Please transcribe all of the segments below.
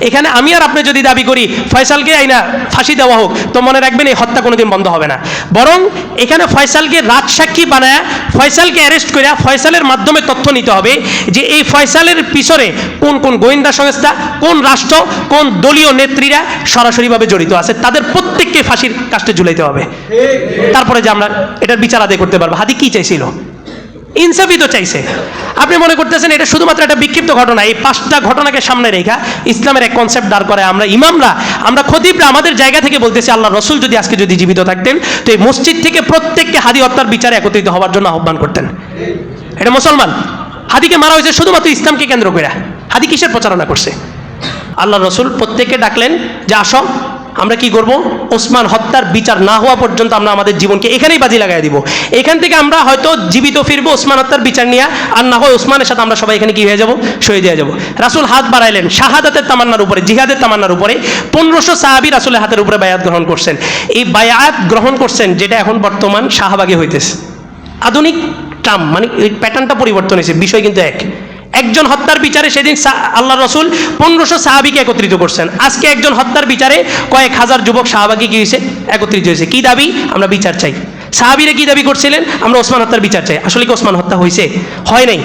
এখানে আমি আর আপনি যদি দাবি করি ফয়সালকে আইনা ফাঁসি দেওয়া হোক, তো মনে রাখবেন এই হত্যা কোনোদিন বন্ধ হবে না। বরং এখানে ফয়সালকে রাজসাক্ষী বানায়, ফয়সালকে অ্যারেস্ট করে ফয়সালের মাধ্যমে তথ্য নিতে হবে যে এই ফয়সালের পিছনে কোন কোন গোয়েন্দা সংস্থা, কোন রাষ্ট্র, কোন দলীয় নেত্রীরা সরাসরিভাবে জড়িত আছে, তাদের প্রত্যেককে ফাঁসির কাস্টে ঝুলাইতে হবে। তারপরে যে আমরা এটার বিচার আদায় করতে পারবো। হাদি কি চাইছিল? ইনসাফই তো চাইছে। আপনি মনে করতেছেন এটা শুধুমাত্র একটা বিক্ষিপ্ত ঘটনা। এই 5টা ঘটনাকে সামনে রেখা ইসলামের এক কনসেপ্ট দাঁড় করে আমরা ইমামরা, আমরা খতিবরা আমাদের জায়গা থেকে বলতেছি আল্লাহ রসুল যদি আজকে যদি জীবিত থাকতেন তো এই মসজিদ থেকে প্রত্যেককে হাদি হত্যার বিচারে একত্রিত হওয়ার জন্য আহ্বান করতেন। এটা মুসলমান। হাদিকে মারা হয়েছে শুধুমাত্র ইসলামকে কেন্দ্র করে। হাদি কিসের প্রচারণা করছে? আল্লাহ রসুল প্রত্যেককে ডাকলেন যে আসো, আমরা কি করব? ওসমান হত্যার বিচার না হওয়া পর্যন্ত আমরা আমাদের জীবনকে এখানেই বাজি লাগাই দিব। এখান থেকে আমরা হয়তো জীবিত ফিরবো ওসমান হত্যার বিচার নিয়ে, আর না হয় ওসমানের সাথে আমরা সবাই এখানে কি হয়ে যাব? শহীদ হয়ে যাব। রাসূল হাত বাড়াইলেন শাহাদাতের তামান্নার উপরে, জিহাদের তামান্নার উপরে। 1500 সাহাবী রাসূলের হাতের উপরে বায়াত গ্রহণ করছেন। এই বায়াত গ্রহণ করছেন যেটা এখন বর্তমান শাহবাগে হইতেছে। আধুনিক টার্ম, মানে এই প্যাটার্নটা পরিবর্তন হয়েছে, বিষয় কিন্তু এক। একজন হত্যার বিচারে সেদিন আল্লাহ রসুল 1500 সাহাবীকে একত্রিত করছেন। আজকে একজন হত্যার বিচারে কয়েক হাজার যুবক সাহাবাকে কি হয়েছে? একত্রিত হয়েছে। কি দাবি? আমরা বিচার চাই। সাহাবীরা কি দাবি করছিলেন? আমরা ওসমান হত্যার বিচার চাই। আসলে কি ওসমান হত্যা হয়েছে? হয় নাই।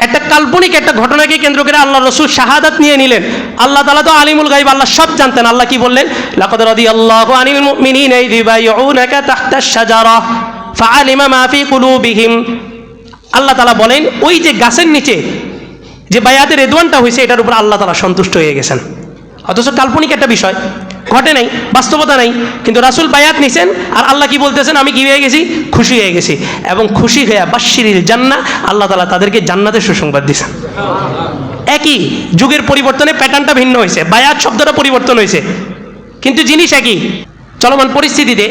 একটা কাল্পনিক একটা ঘটনাকে কেন্দ্র করে আল্লাহ রসুল শাহাদাত নিয়ে নিলেন। আল্লাহ তাআলা তো আলিমুল গায়ব, আল্লাহ সব জানতেন। আল্লাহ কি বললেন? লাকাদ রাদিয়াল্লাহু আনিল মুমিনিনা ইয ইউবাইউনাকা তাহতাশ শাজারা ফাআলিমা মা ফি কুলুবিহিম। আল্লাহ তাআলা বলেন ওই যে গাছের নিচে যে বায়াতের রেদওয়ানটা হয়েছে এটার উপর আল্লাহ তাআলা সন্তুষ্ট হয়ে গেছেন। অথচ কাল্পনিক একটা বিষয়, ঘটে নাই, বাস্তবতা নাই, কিন্তু রাসূল বায়াত নিছেন আর আল্লাহ কি বলতেছেন? আমি কি হয়ে গেছি? খুশি হয়ে গেছি। এবং খুশি হয়ে বাশশিরিল জান্নাহ, আল্লাহ তাআলা তাদেরকে জান্নাতের সুসংবাদ দিয়েছেন। একই যুগের পরিবর্তনে প্যাটার্নটা ভিন্ন হয়েছে, বায়াত শব্দটা পরিবর্তন হয়েছে, কিন্তু জিনিস একই। চলমান পরিস্থিতিতে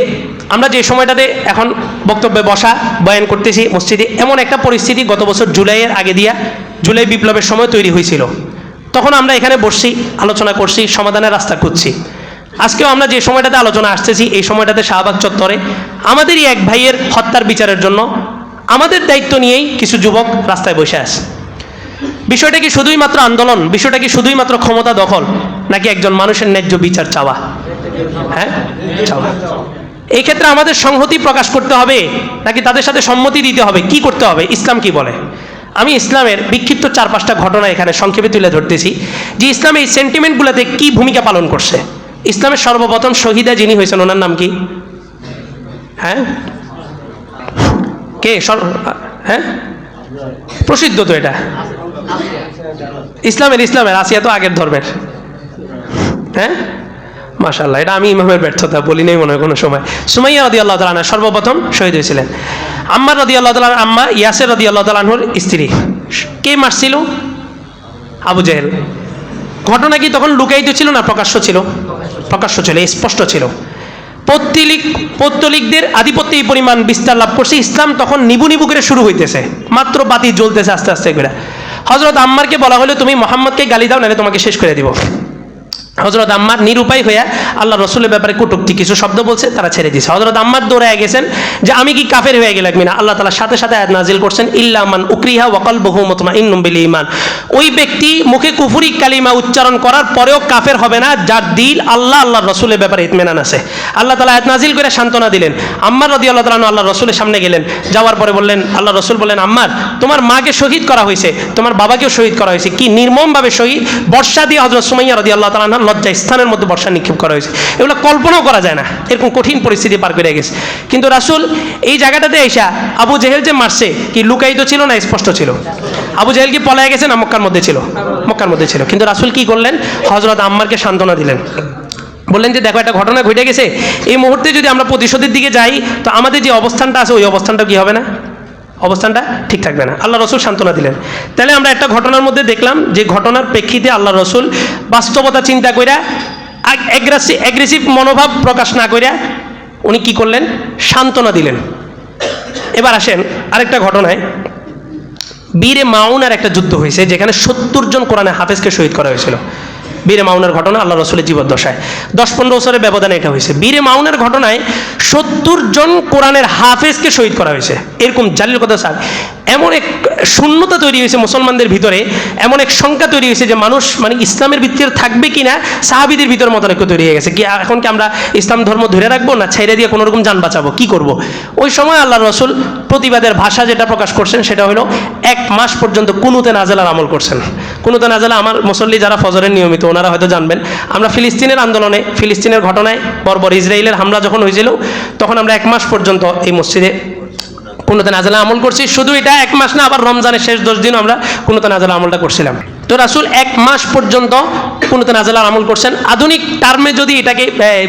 আমরা যে সময়টাতে এখন বক্তব্যে বসা বয়ান করতেছি মসজিদে, এমন একটা পরিস্থিতি গত বছর জুলাইয়ের আগে দিয়া, জুলাই বিপ্লবের সময় তৈরি হয়েছিল। তখন আমরা এখানে বসছি, আলোচনা করছি, সমাধানের রাস্তা খুঁজছি। আজকেও আমরা যে সময়টাতে আলোচনা আসতেছি এই সময়টাতে শাহবাগ চত্বরে আমাদেরই এক ভাইয়ের হত্যার বিচারের জন্য আমাদের দায়িত্ব নিয়েই কিছু যুবক রাস্তায় বসে আছে। বিষয়টা কি শুধুই মাত্র আন্দোলন? বিষয়টা কি শুধুই মাত্র ক্ষমতা দখল, নাকি একজন মানুষের ন্যায্য বিচার চাওয়া? হ্যাঁ, চাওয়া। এই ক্ষেত্রে আমাদের সংহতি প্রকাশ করতে হবে নাকি তাদের সাথে সম্মতি দিতে হবে? কি করতে হবে? ইসলাম কি বলে? আমি ইসলামের বিক্ষিপ্ত 4-5টা ঘটনা এখানে সংক্ষেপে তুলে ধরতেছি যে ইসলাম এই সেন্টিমেন্টগুলোতে কি ভূমিকা পালন করছে। ইসলামের সর্বপ্রথম শহীদা যিনি হয়েছেন ওনার নাম কি? হ্যাঁ, কে? হ্যাঁ, প্রসিদ্ধ তো এটা ইসলামের আসিয়া তো আগের ধর্মের। হ্যাঁ, মাশাআল্লাহ, এটা আমি ইমামের ব্যর্থতা বলি নাই মনে হয় কোনো সময়। সুমাইয়া রাদিয়াল্লাহু তাআলা আনহা সর্বপ্রথম শহীদ হয়েছিলেন। আম্মার রাদিয়াল্লাহু তাআলার আম্মা ইয়াসির রাদিয়াল্লাহু তাআলা আনহুর স্ত্রী। কে মারছিল? আবু জেহেল। ঘটনা কি তখন লুকায়িত ছিল না প্রকাশ্য ছিল? প্রকাশ্য ছিল, স্পষ্ট ছিল। পৌত্তলিকদের আধিপত্য এই পরিমাণ বিস্তার লাভ করছে, ইসলাম তখন নিবু নিবু করে শুরু হইতেছে, মাত্র বাতি জ্বলতেছে আস্তে আস্তে করে। হযরত আম্মারকে বলা হলো তুমি মুহাম্মদকে গালি দাও, নাহলে তোমাকে শেষ করে দিব। হযরত আম্মার নিরুপায় হইয়া আল্লাহ রসুলের ব্যাপারে কটূক্তি কিছু শব্দ বলছে, তারা ছেড়ে দিয়েছে। হযরত আম্মার দৌড়ায় গেছেন যে আমি কি কাফের হয়ে গেলাম কিনা। আল্লাহ তাআলা সাথে সাথে আয়াত নাজিল করছেন ইল্লা মান উকরিহা ওয়া কলবুহু মুতমাইন্নুম বিল ঈমান। ওই ব্যক্তি মুখে কুফরি কালিমা উচ্চারণ করার পরেও কাফের হবে না যার দিল আল্লাহর রসুলের ব্যাপারে ইতমিনান আছে। আল্লাহ তাআলা আয়াত নাজিল করে সান্ত্বনা দিলেন। আম্মার রাদিয়াল্লাহু তাআলা আল্লাহ রসুলের সামনে গেলেন, যাওয়ার পরে বললেন, আল্লাহ রসুল বললেন আম্মার তোমার মাকে শহীদ করা হয়েছে, তোমার বাবাকেও শহীদ করা হয়েছে। কি নির্মমভাবে শহীদ! বর্ষা দিয়ে হযরত সুমাইয়া রাদিয়াল্লাহু তাআলা আনহা লজ্জা স্থানের মধ্যে বর্ষা নিক্ষেপ করা হয়েছে। এগুলো কল্পনাও করা যায় না, এরকম কঠিন পরিস্থিতি পার করে গেছে। কিন্তু রাসূল এই জায়গাটাতে এসে আবু জেহেল যে মারছে কি লুকায়িত ছিল না স্পষ্ট ছিল? আবু জেহেল কি পলায় গেছে না মক্কার মধ্যে ছিল? মক্কার মধ্যে ছিল। কিন্তু রাসূল কি করলেন? হযরত আম্মারকে সান্ত্বনা দিলেন, বললেন যে দেখো একটা ঘটনা ঘটে গেছে, এই মুহূর্তে যদি আমরা প্রতিশোধের দিকে যাই তো আমাদের যে অবস্থানটা আছে ওই অবস্থানটা কি হবে না, অবস্থানটা ঠিক থাকবে না। আল্লাহ রসুল সান্ত্বনা দিলেন। তাহলে আমরা একটা ঘটনার মধ্যে দেখলাম যে ঘটনার প্রেক্ষিতে আল্লাহ রসুল বাস্তবতা চিন্তা কইরা অ্যাগ্রেসিভ মনোভাব প্রকাশ না কইরা উনি কি করলেন? সান্ত্বনা দিলেন। এবার আসেন আরেকটা ঘটনায়, বীরে মাউনার একটা যুদ্ধ হয়েছে যেখানে 70 জন কোরআনে হাফেজকে শহীদ করা হয়েছিল। বীরে মাউনের ঘটনা আল্লাহ রসুলের জীবদ্দশায় 10-15 বছরের ব্যবধানে এটা হয়েছে। বীরে মাউনের ঘটনায় 70 জন কোরআনের হাফেজকে শহীদ করা হয়েছে। এরকম জালিল কথা স্যার, এমন এক শূন্যতা তৈরি হয়েছে মুসলমানদের ভিতরে, এমন এক সংখ্যা তৈরি হয়েছে যে মানুষ মানে ইসলামের ভিতরে থাকবে কিনা সাহাবীদের ভিতরে মতানৈক্য তৈরি হয়ে গেছে। কি এখন কি আমরা ইসলাম ধর্ম ধরে রাখবো না ছেড়ে দিয়ে কোনো রকম যান বাঁচাবো, কি করব? ওই সময় আল্লাহ রসুল প্রতিবাদের ভাষা যেটা প্রকাশ করছেন সেটা হলো 1 মাস পর্যন্ত কুনুতে নাজেলার আমল করছেন। কুনুতে নাজেলা আমার মুসল্লি যারা ফজরের নিয়মিত ওনারা হয়তো জানবেন, আমরা ফিলিস্তিনের আন্দোলনে, ফিলিস্তিনের ঘটনায় বর্বর ইসরায়েলের হামলা যখন হয়েছিল তখন আমরা 1 মাস পর্যন্ত এই মসজিদে কুনুতে নাজেলা আমল করছি। শুধু এটা 1 মাস না, আবার রমজানের শেষ 10 দিন আমরা কুনুতে নাজেলা আমলটা করছিলাম। তো রাসূল 1 মাস পর্যন্ত কুনুতে নাজেলার আমল করছেন। আধুনিক টার্মে যদি এটাকে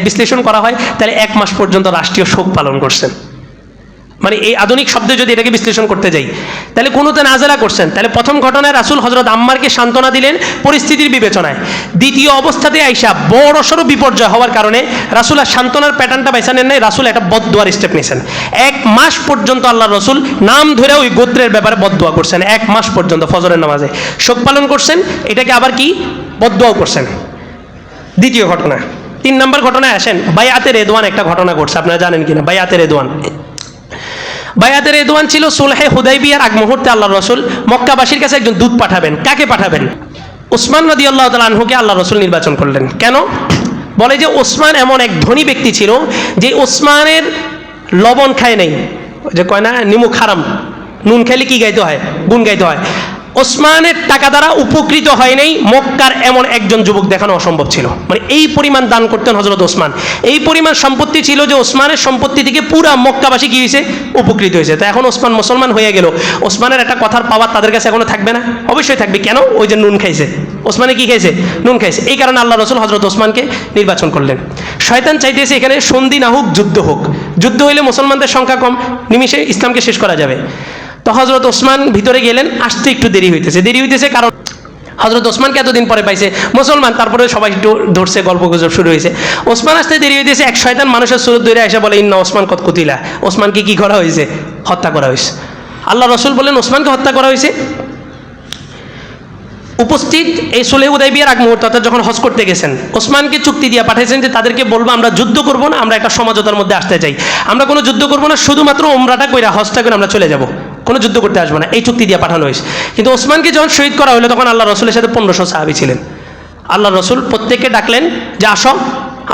বিশ্লেষণ করা হয় তাহলে 1 মাস পর্যন্ত রাষ্ট্রীয় শোক পালন করছেন। মানে এই আধুনিক শব্দে যদি এটাকে বিশ্লেষণ করতে যাই তাহলে কুনুতে নাজেলা করছেন। তাহলে প্রথম ঘটনায় রাসূল হযরত আম্মারকে সান্ত্বনা দিলেন পরিস্থিতির বিবেচনায়। দ্বিতীয় অবস্থাতে আইসা বড়সড় বিপর্যয় হওয়ার কারণে রাসূল আর সান্ত্বনার প্যাটার্নটা বেছে নেন নাই, রাসূল একটা বদদোয়ার স্টেপ নিয়েছেন। 1 মাস পর্যন্ত আল্লাহ রসুল নাম ধরে ওই গোত্রের ব্যাপারে বদদোয়া করছেন। 1 মাস পর্যন্ত ফজরের নামাজে শোক পালন করছেন, এটাকে আবার কি বদদোয়াও করছেন। দ্বিতীয় ঘটনা। 3 নম্বর ঘটনায় আসেন, বায়াতে রেদওয়ান একটা ঘটনা ঘটছে, আপনারা জানেন কিনা বায়াতে রেদওয়ান? বায়াতে রেদওয়ান ছিল সুলহে হুদাইবিয়ার আগ মুহূর্তে আল্লাহ রসুল মক্কাবাসীর কাছে একজন দূত পাঠাবেন। কাকে পাঠাবেন? ওসমান রাদিয়াল্লাহু তাআলা আনহুকে আল্লাহ রসুল নির্বাচন করলেন। কেন? বলে যে ওসমান এমন এক ধনী ব্যক্তি ছিল যে ওসমানের লবণ খায় নাই, যে কয় না নিমুখ হারাম, নুন খাইলে কি গাইতে হয়? গুণ গাইতে হয়। ওসমানের টাকা দ্বারা উপকৃত হয় নাই মক্কার এমন একজন যুবক দেখানো অসম্ভব ছিল। মানে এই পরিমাণ দান করতেন হযরত ওসমান, এই পরিমাণ সম্পত্তি ছিল যে ওসমানের সম্পত্তি থেকে পুরা মক্কাবাসী কি হয়েছে? উপকৃত হয়েছে। তো এখন ওসমান মুসলমান হয়ে গেল, ওসমানের একটা কথার পাওয়ার তাদের কাছে এখনো থাকবে না? অবশ্যই থাকবে। কেন? ওই যে নুন খাইছে, ওসমানে কি খাইছে? নুন খাইছে। এই কারণে আল্লাহ রসুল হযরত ওসমানকে নির্বাচন করলেন। শয়তান চাইতেছে এখানে সন্ধি না হোক, যুদ্ধ হোক। যুদ্ধ হইলে মুসলমানদের সংখ্যা কম, নিমিষে ইসলামকে শেষ করা যাবে। তো হযরত ওসমান ভিতরে গেলেন, আসতে একটু দেরি হইতেছে কারণ হযরত ওসমানকে এতদিন পরে পাইছে মুসলমান, তারপরে সবাই একটু ধরছে, গল্প গুজব শুরু হয়েছে। ওসমান আসতে দেরি হইতেছে, এক শয়তান মানুষের সুরত ধরে এসে বলে ইন্না ওসমান কত কুতিলা, ওসমানকে কি করা হয়েছে? হত্যা করা হয়েছে। আল্লাহ রসুল বললেন ওসমানকে হত্যা করা হয়েছে। উপস্থিত এই সুলহে হুদাইবিয়ার আগ মুহূর্তে অর্থাৎ যখন হজ করতে গেছেন, ওসমানকে চুক্তি দিয়ে পাঠিয়েছেন যে তাদেরকে বলবো আমরা যুদ্ধ করবো না, আমরা একটা সমঝোতার মধ্যে আসতে চাই, আমরা কোনো যুদ্ধ করবো না, শুধুমাত্র উমরাটা কইরা হজটা করে আমরা চলে যাব, কোনো যুদ্ধ করতে আসবো না, এই চুক্তি দিয়ে পাঠানো হয়েছে। কিন্তু ওসমানকে যখন শহীদ করা হলো তখন আল্লাহ রসুলের সাথে 1500 সাহাবী ছিলেন। আল্লাহ রসুল প্রত্যেককে ডাকলেন যে আসো,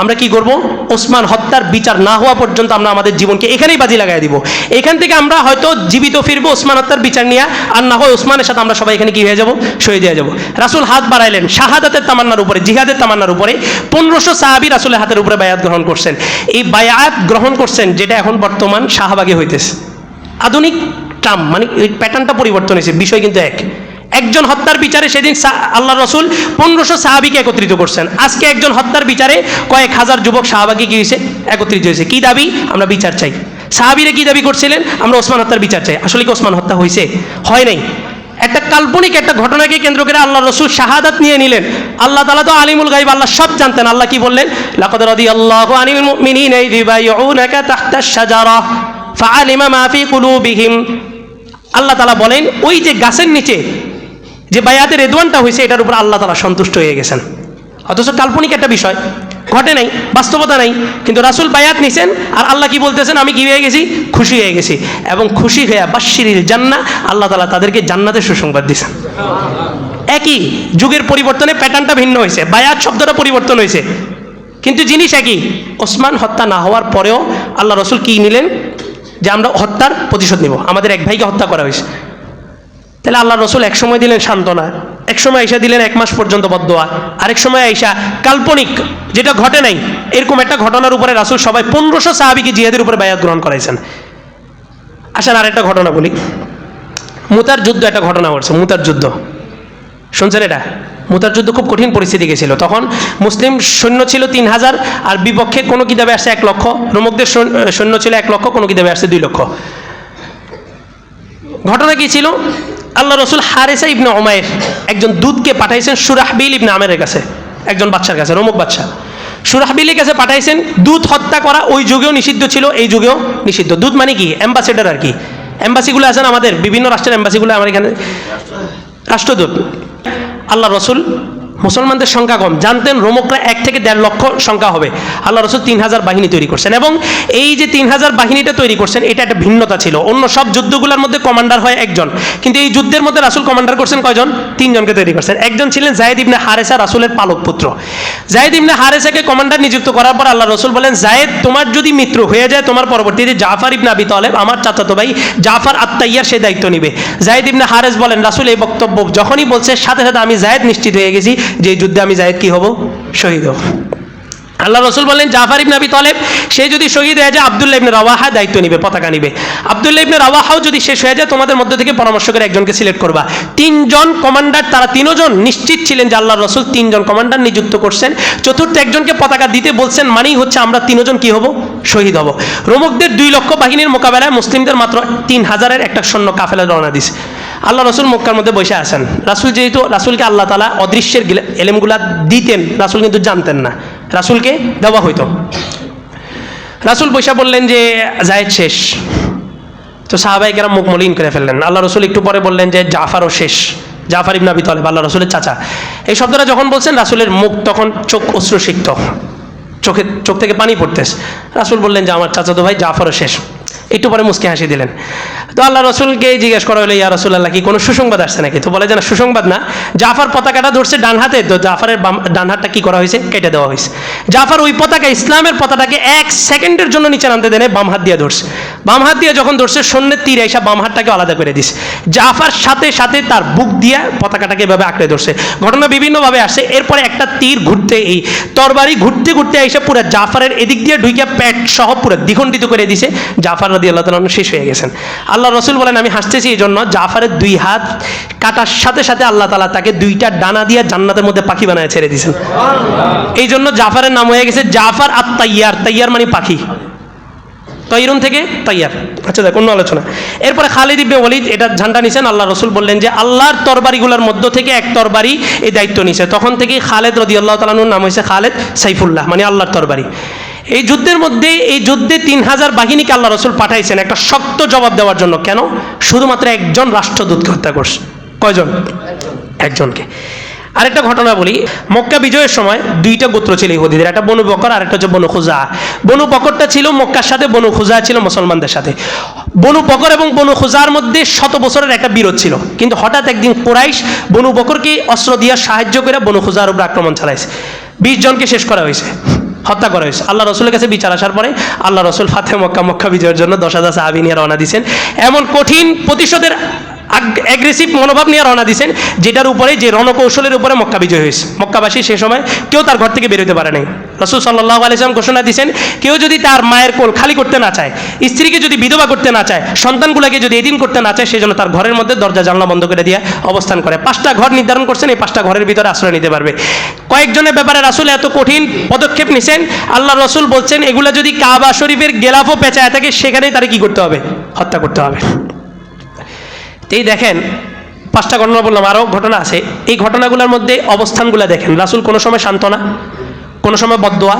আমরা কি করব? ওসমান হত্যার বিচার না হওয়া পর্যন্ত আমরা আমাদের জীবনকে এখানেই বাজি লাগাই দিব। এখান থেকে আমরা হয়তো জীবিত ফিরবো ওসমান হত্যার বিচার নিয়ে, আর না হয় ওসমানের সাথে আমরা সবাই এখানে কি হয়ে যাব? শহীদ হয়ে যাব। রাসূল হাত বাড়াইলেন শাহাদাতের তামান্নার উপরে, জিহাদের তামান্নার উপরে। 1500 সাহাবী রাসূলের হাতের উপরে বায়াত গ্রহণ করছেন। এই বায়াত গ্রহণ করছেন যেটা এখন বর্তমান শাহবাগে হইতেছে। আধুনিক টার্ম, মানে এই প্যাটার্নটা পরিবর্তন হয়েছে, বিষয় কিন্তু একজন হত্যার বিচারে সেদিন আল্লাহ রসুল 1500 সাহাবীকে একত্রিত করছেন। আজকে একজন হত্যার বিচারে কয়েক হাজার যুবক সাহাবাকে কি হয়েছে? একত্রিত হয়েছে। কি দাবি? আমরা বিচার চাই। সাহাবীরা কি দাবি করছিলেন? আমরা ওসমান হত্যার বিচার চাই। আসলে কি ওসমান হত্যা হয়েছে? হয় নাই। একটা কাল্পনিক একটা ঘটনাকে কেন্দ্র করে আল্লাহ রসুল শাহাদাত নিয়ে নিলেন। আল্লাহ তাআলা তো আলিমুল গায়ব, আল্লাহ সব জানতেন। আল্লাহ কি বললেন? লাকাদ রাদিয়াল্লাহু আনিল মুমিনিনা ইয ইউবাইউনাকা তাহতাশ শাজারা ফাআলিমা মা ফি কুলুবিহিম। আল্লাহ তাআলা বলেন ওই যে গাছের নিচে যে বায়াতে রেদওয়ানটা হয়েছে এটার উপর আল্লাহ তাআলা সন্তুষ্ট হয়ে গেছেন। অথচ কাল্পনিক একটা বিষয়, ঘটে নাই, বাস্তবতা নাই, কিন্তু রাসূল বায়াত নিছেন আর আল্লাহ কি বলতেছেন? আমি কি হয়ে গেছি? খুশি হয়ে গেছি। এবং খুশি হয়ে বাশশিরিল জান্নাহ, আল্লাহ তাআলা তাদেরকে জান্নাতের সুসংবাদ দিয়েছেন। একই যুগের পরিবর্তনে প্যাটার্নটা ভিন্ন হয়েছে, বায়াত শব্দটা পরিবর্তন হয়েছে, কিন্তু জিনিস একই। ওসমান হত্যা না হওয়ার পরেও আল্লাহ রসুল কি নিলেন? যে আমরা হত্যার প্রতিশোধ নিব, আমাদের এক ভাইকে হত্যা করা হয়েছে। তাহলে আল্লাহ রসুল এক সময় দিলেন সান্ত্বনা, এক সময় আইসা দিলেন 1 মাস পর্যন্ত বদদোয়া, আরেক সময় আইসা কাল্পনিক যেটা ঘটে নাই এরকম একটা ঘটনার উপরে রাসূল সবাই 1500 সাহাবীকে জিহাদের উপরে বায়াত গ্রহণ করাইছেন। আসেন আরেকটা ঘটনা বলি। মুতার যুদ্ধ একটা ঘটনা ঘটছে। মুতার যুদ্ধ শুনছেন? এটা মুতার যুদ্ধ খুব কঠিন পরিস্থিতি গেছিল। তখন মুসলিম সৈন্য ছিল 3000 আর বিপক্ষে কোনো কিতাবে আসছে 1 লক্ষ, রোমকদের সৈন্য ছিল 1 লক্ষ, কোনো কিতাবে আসছে 2 লক্ষ। ঘটনা কি ছিল? আল্লাহ রসুল হারেসা ইবনে উমাইর একজন দূতকে পাঠাইছেন সুরাহবিল ইবনে আমেরের কাছে, একজন বাদশার কাছে, রোমক বাদশা। সুরাহবিলের কাছে পাঠাইছেন। দূত হত্যা করা ওই যুগেও নিষিদ্ধ ছিল, এই যুগেও নিষিদ্ধ। দূত মানে কি? অ্যাম্বাসেডর আর কি। অ্যাম্বাসিগুলো আছেন আমাদের বিভিন্ন রাষ্ট্রের অ্যাম্বাসিগুলো, আমার এখানে রাষ্ট্রদূত। আল্লাহ রসুল মুসলমানদের সংখ্যা কম, জানতেন রোমকরা 1 থেকে 1.5 লক্ষ সংখ্যা হবে। আল্লাহ রসুল 3000 বাহিনী তৈরি করছেন, এবং এই যে 3000 বাহিনীটা তৈরি করছেন এটা একটা ভিন্নতা ছিল। অন্য সব যুদ্ধগুলোর মধ্যে কমান্ডার হয় একজন, কিন্তু এই যুদ্ধের মধ্যে রাসূল কমান্ডার করছেন কয়জন? 3 জনকে তৈরি করছেন। একজন ছিলেন যায়েদ ইবনে হারেসা, রাসূলের পালক পুত্র। যায়েদ ইবনে হারেসাকে কমান্ডার নিযুক্ত করার পর আল্লাহ রসুল বলেন, যায়েদ তোমার যদি মৃত্যু হয়ে যায়, তোমার পরবর্তীতে জাফর ইবনে আবি তালেব, আমার চাচাতো ভাই জাফর আত-তাইয়ার, সে দায়িত্ব নেবে। যায়েদ ইবনে হারেস বলেন, রাসূল এই বক্তব্য যখনই বলছে সাথে সাথে আমি যায়েদ নিশ্চিত হয়ে গেছি যে এই যুদ্ধে আমি যায়েদ কি হব? শহীদ হব। আল্লাহ রসুল বলেন, জাফর ইবনে আবি তালেব সে যদি শহীদ হয়ে যায়, আব্দুল্লাহ ইবনে রাওয়াহা দায়িত্ব নিবে, পতাকা নিবে। আব্দুল্লাহ ইবনে রাওয়াহাও যদি শেষ হয়ে যায়, তোমাদের মধ্যে থেকে পরামর্শ করে একজনকে সিলেক্ট করবা। 3 জন কমান্ডার, তারা 3 জন নিশ্চিত ছিলেন যে আল্লাহ রসুল 3 জন কমান্ডার নিযুক্ত করছেন। চতুর্থ একজনকে পতাকা দিতে বলছেন, মানেই হচ্ছে আমরা 3 জন কি হব? শহীদ হব। রোমকদের 2 লক্ষ বাহিনীর মোকাবেলায় মুসলিমদের মাত্র 3000-এর একটা সৈন্য কাফেলা রওনা দিছে। আল্লাহ রসুল মক্কার মধ্যে বসে আছেন। রাসূল যেহেতু, রাসূলকে আল্লাহ তাআলা অদৃশ্যের এলেমগুলা দিতেন, রাসূল কিন্তু জানতেন না, রাসূলকে দেওয়া হইতো। রাসূল বৈশা বললেন যে যায়েদ শেষ। তো সাহাবায়ে কেরাম মুখ মলিন করে ফেললেন। আল্লাহ রসুল একটু পরে বললেন যে জাফরও শেষ, জাফর ইবনে আবি তালেব, আল্লাহ রসুলের চাচা। এই শব্দটা যখন বলছেন, রাসূলের মুখ তখন চোখ অশ্রুসিক্ত, চোখ থেকে পানি পড়তেছে। রাসূল বললেন যে আমার চাচাতো ভাই জাফরও শেষ। একটু পরে মুস্কি হাসি দিলেন। তো আল্লাহ রসুলকে জিজ্ঞেস করা হলো, ইয়া রাসূলুল্লাহ কি কোনো সুসংবাদ আসছে নাকি? তো বলে যে না, সুসংবাদ না, জাফর পতাকাটা ধরছে ডান হাতে, তো জাফরের ডান হাতটা কি করা হয়েছে? কেটে দেওয়া হয়েছে। জাফর ওই পতাকা, ইসলামের পতাকাকে 1 সেকেন্ডের জন্য নিচে নামতে দেনে বাম হাত দিয়ে ধরছে। বাম হাত দিয়ে যখন ধরছে, সৈন্যের তীর এসে বাম হাতটাকে আলাদা করে দিছে। জাফর সাথে সাথে তার বুক দিয়ে পতাকাটাকে এভাবে আঁকড়ে ধরছে। ঘটনা বিভিন্নভাবে আসছে। এরপরে একটা তীর ঘুরতে, এই তরবারি ঘুরতে ঘুরতে এসে পুরো জাফরের এদিক দিয়ে ঢুকে পেট সহ পুরো দ্বিখণ্ডিত করে দিছে। জাফর রাদিয়াল্লাহু তাআলা শেষ হয়ে গেছেন। আল্লাহ রসুল বলেন, আমি হাসতেছি এই জন্য, জাফরের 2 হাত কাটার সাথে সাথে আল্লাহ তাআলা তাকে 2টা ডানা দিয়ে জান্নাতের মধ্যে পাখি বানায় ছেড়ে দিয়েছেন। এই জন্য জাফরের নাম হয়ে গেছে জাফর আত-তাইয়ার। তাইয়ার মানে পাখি, তৈরুন থেকে তাইয়ার। আচ্ছা, দেখ অন্য আলোচনা। এরপরে খালিদ ইবনে ওয়ালিদ এটা ঝান্ডা নিছেন। আল্লাহ রসুল বললেন যে আল্লাহর তরবারিগুলোর মধ্য থেকে এক তরবারি এই দায়িত্ব নিছে। তখন থেকে খালেদ রাদিয়াল্লাহু তাআলা আনহুর নাম হয়েছে খালেদ সাইফুল্লাহ, মানে আল্লাহর তরবারি। এই যুদ্ধের মধ্যে, এই যুদ্ধে 3000 বাহিনীকে আল্লাহ রসুল পাঠাইছেন একটা শক্ত জবাব দেওয়ার জন্য। কেন? শুধুমাত্র একজন রাষ্ট্রদূতকে হত্যা করছে। কয়জন? একজনকে। আরেকটা ঘটনা বলি, মক্কা বিজয়ের সময় 2টা গোত্র ছিল ইহুদিদের, একটা বনু বকর আর একটা হচ্ছে বনু খুজা। বনু বকরটা ছিল মক্কার সাথে, বনু খুজা ছিল মুসলমানদের সাথে। বনু বকর এবং বনু খুজার মধ্যে 100 বছরের একটা বিরোধ ছিল। কিন্তু হঠাৎ একদিন কুরাইশ বনু বকরকে অস্ত্র দিয়ে সাহায্য করে বনু খুজার উপর আক্রমণ চালাইছে। 20 জনকে শেষ করা হয়েছে, হত্যা করা হয়েছে। আল্লাহ রসুলের কাছে বিচার আসার পরে আল্লাহ রসুল ফাতে মক্কা বিজয়ের জন্য 10,000 সাহাবী নিয়ে রওনা দিয়েছেন। এমন কঠিন প্রতিশোধের অ্যাগ্রেসিভ মনোভাব নিয়ে রওনা দিয়েছেন, যেটার উপরে, যে রণকৌশলের উপরে মক্কা বিজয় হয়েছে। মক্কাবাসী সে সময় কেউ তার ঘর থেকে বেরোতে পারে নাই। রাসূল সাল্লাল্লাহু আলাইহি ওয়াসাল্লাম ঘোষণা দিয়েছেন, কেউ যদি তার মায়ের কোল খালি করতে না চায়, স্ত্রীকে যদি বিধবা করতে না চায়, সন্তানগুলোকে যদি এতিম করতে না চায়, সেজন্য তার ঘরের মধ্যে দরজা জানলা বন্ধ করে দিয়ে অবস্থান করে। 5টা ঘর নির্ধারণ করছেন, এই 5টা ঘরের ভিতরে আশ্রয় নিতে পারবে। কয়েকজনের ব্যাপারে রাসূল এত কঠিন পদক্ষেপ নিছেন, আল্লাহ রসুল বলছেন এগুলা যদি কাবা শরীফের গেলাফও পেঁচায় থাকে, সেখানেই তারা কি করতে হবে? হত্যা করতে হবে। এই দেখেন, 5টা ঘটনা বললাম, আরও ঘটনা আছে। এই ঘটনাগুলোর মধ্যে অবস্থানগুলো দেখেন। রাসূল কোনো সময় সান্ত্বনা, কোনো সময় বদদোয়া,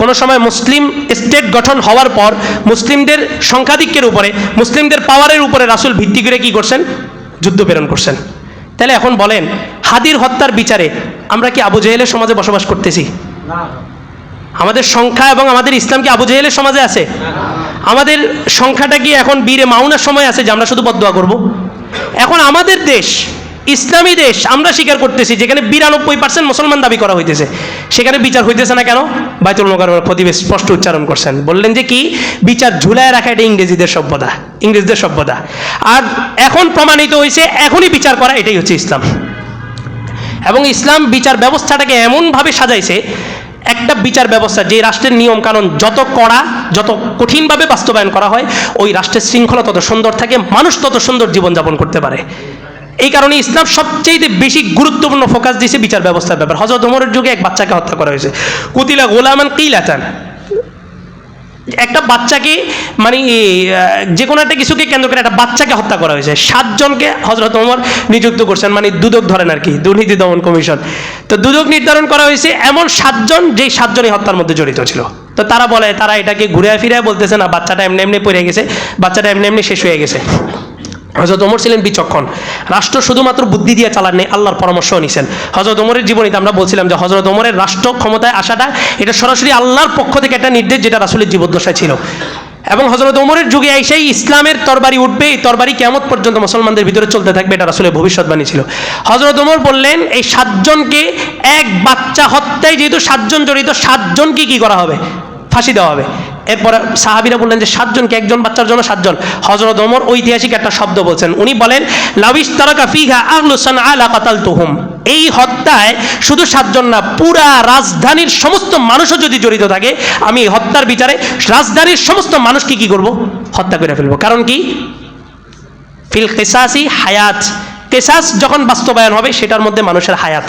কোনো সময় মুসলিম স্টেট গঠন হওয়ার পর মুসলিমদের সংখ্যাধিক্যের উপরে, মুসলিমদের পাওয়ারের উপরে রাসূল ভিত্তি করে কি করছেন? যুদ্ধ প্রেরণ করছেন। তাহলে এখন বলেন, হাদির হত্যার বিচারে আমরা কি আবু জেহেলের সমাজে বসবাস করতেছি? আমাদের সংখ্যা এবং আমাদের ইসলাম কি আবু জেহেলের সমাজে আছে? আমাদের সংখ্যাটা কি এখন বীরে মাউনার সময় আছে যে আমরা শুধু বদদোয়া করব? এখন আমাদের দেশ ইসলামী দেশ, আমরা স্বীকার করতেছি, যেখানে 92% মুসলমান দাবি করা হইতেছে, সেখানে বিচার হইতেছে না কেন? বাইতুল মুকাররমের খতিব স্পষ্ট উচ্চারণ করছেন, বললেন যে কি, বিচার ঝুলায় রাখা এটা ইংরেজদের সভ্যতা। আর এখন প্রমাণিত হয়েছে, এখনই বিচার করা এটাই হচ্ছে ইসলাম। এবং ইসলাম বিচার ব্যবস্থাটাকে এমনভাবে সাজাইছে, একটা বিচার ব্যবস্থা, যে রাষ্ট্রের নিয়ম কানুন যত কড়া, যত কঠিনভাবে বাস্তবায়ন করা হয়, ওই রাষ্ট্রের শৃঙ্খলা তত সুন্দর থাকে, মানুষ তত সুন্দর জীবনযাপন করতে পারে। এই কারণে ইসলাম সবচেয়ে বেশি গুরুত্বপূর্ণ ফোকাস দিয়েছে বিচার ব্যবস্থার ব্যাপার। হযরত ওমরের যুগে এক বাচ্চাকে হত্যা করা হয়েছে, কুতিলা গোলামান কিলাতান। একটা বাচ্চাকে, মানে যে কোনো একটা কিছুকে কেন্দ্র করে একটা বাচ্চাকে হত্যা করা হয়েছে। 7 জনকে হযরত ওমর নিযুক্ত করছেন, মানে দুদক ধরেন আর কি, দুর্নীতি দমন কমিশন। তো দুদক নির্ধারণ করা হয়েছে এমন 7 জন, যেই 7 জনই হত্যার মধ্যে জড়িত ছিল। তো তারা বলে, তারা এটাকে ঘুরে ফিরে বলতেছে না, বাচ্চাটা এমনি এমনি পড়ে গেছে, বাচ্চাটা এমনি এমনি শেষ হয়ে গেছে। হযরত ওমর ছিলেন বিচক্ষণ, রাষ্ট্র শুধুমাত্র বুদ্ধি দিয়ে চালাননি, আল্লাহর পরামর্শও নিছেন। হযরত ওমরের জীবনীতে আমরা বলছিলাম যে হযরত ওমরের রাষ্ট্র ক্ষমতায় আসাটা এটা সরাসরি আল্লাহর পক্ষ থেকে একটা নির্দেশ, যেটা রাসূলের জীবদ্দশায় ছিল। এবং হযরত ওমরের যুগে এসেই ইসলামের তরবারি উঠবে, এই তরবারি কিয়ামত পর্যন্ত মুসলমানদের ভিতরে চলতে থাকবে, এটা রাসূলের ভবিষ্যৎবাণী ছিল। হযরত ওমর বললেন এই 7 জনকে, এক বাচ্চা হত্যায় যেহেতু 7 জন জড়িত, 7 জনকে কি করা হবে? ফাঁসি দেওয়া হবে। এরপরে সাহাবীরা বললেন যে 7 জনকে, একজন বাচ্চার জন্য 7 জন। হযরত ওমর ঐতিহাসিক একটা শব্দ বলছেন, উনি বলেন লাউইস তারাকা ফিহা আহলু সানআ লা কাতালতুহুম। এই হত্যায় শুধু 7 জন না, পুরা রাজধানীর সমস্ত মানুষও যদি জড়িত থাকে, আমি এই হত্যার বিচারে রাজধানীর সমস্ত মানুষকে কি করব? হত্যা করে ফেলবো। কারণ কি? ফিল কিসাসি হায়াত, কিসাস যখন বাস্তবায়ন হবে সেটার মধ্যে মানুষের হায়াত।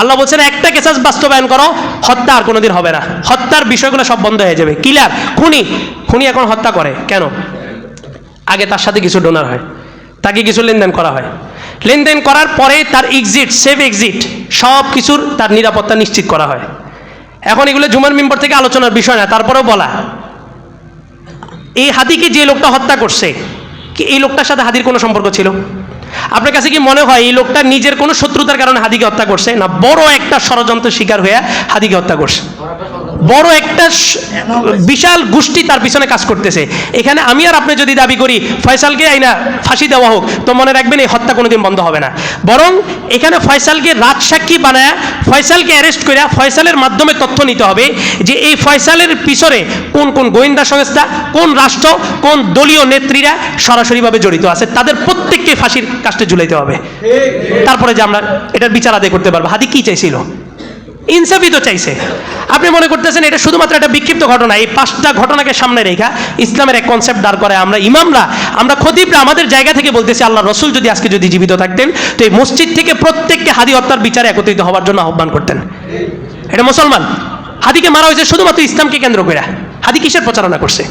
আল্লাহ বলছেন একটা কেসাস বাস্তবায়ন করো, হত্যা আর কোনোদিন হবে না, হত্যার বিষয়গুলো সব বন্ধ হয়ে যাবে। কিলার খুনি এখন হত্যা করে কেন? আগে তার সাথে কিছু ডোনার হয়, তাকে কিছু লেনদেন করা হয়, লেনদেন করার পরে তার এক্সিট, সেফ এক্সিট, সব কিছুর তার নিরাপত্তা নিশ্চিত করা হয়। এখন এগুলো জুমার মিম্বর থেকে আলোচনার বিষয় না, তারপরেও বলা, এই হাদিকে যে লোকটা হত্যা করছে, কি এই লোকটার সাথে হাদির কোনো সম্পর্ক ছিল? আপনার কাছে কি মনে হয় এই লোকটা নিজের কোনো শত্রুতার কারণে হাদিকে হত্যা করছে? না, বড় একটা ষড়যন্ত্রের শিকার হয়ে হাদিকে হত্যা করছে। বড় একটা বিশাল গোষ্ঠী তার পিছনে কাজ করতেছে। এখানে আমি আর আপনি যদি দাবি করি ফয়সালকে আইনা ফাঁসি দেওয়া হোক, তো মনে রাখবেন এই হত্যা কোনোদিন বন্ধ হবে না। বরং এখানে ফয়সালকে রাজসাক্ষী বানায়, ফয়সালকে অ্যারেস্ট করে ফয়সালের মাধ্যমে তথ্য নিতে হবে যে এই ফয়সালের পিছনে কোন কোন গোয়েন্দা সংস্থা, কোন রাষ্ট্র, কোন দলীয় নেত্রীরা সরাসরিভাবে জড়িত আছে, তাদের প্রত্যেককে ফাঁসির কাস্টে ঝুলাইতে হবে। তারপরে যে আমরা এটার বিচার আদায় করতে পারবো। হাদি কি চাইছিল? ইনসাফই তো চাইছে। আপনি মনে করতেছেন এটা শুধুমাত্র একটা বিক্ষিপ্ত ঘটনা? এই 5টা ঘটনাকে সামনে রেখা ইসলামের এক কনসেপ্ট দাঁড় করে আমরা ইমামরা, আমরা খতিবরা আমাদের জায়গা থেকে বলতেছি আল্লাহ রসুল যদি আজকে যদি জীবিত থাকতেন তো এই মসজিদ থেকে প্রত্যেককে হাদি হত্যার বিচারে একত্রিত হওয়ার জন্য আহ্বান করতেন। এটা মুসলমান। হাদিকে মারা হয়েছে শুধুমাত্র ইসলামকে কেন্দ্র করে। হাদি কিসের প্রচারণা করছে?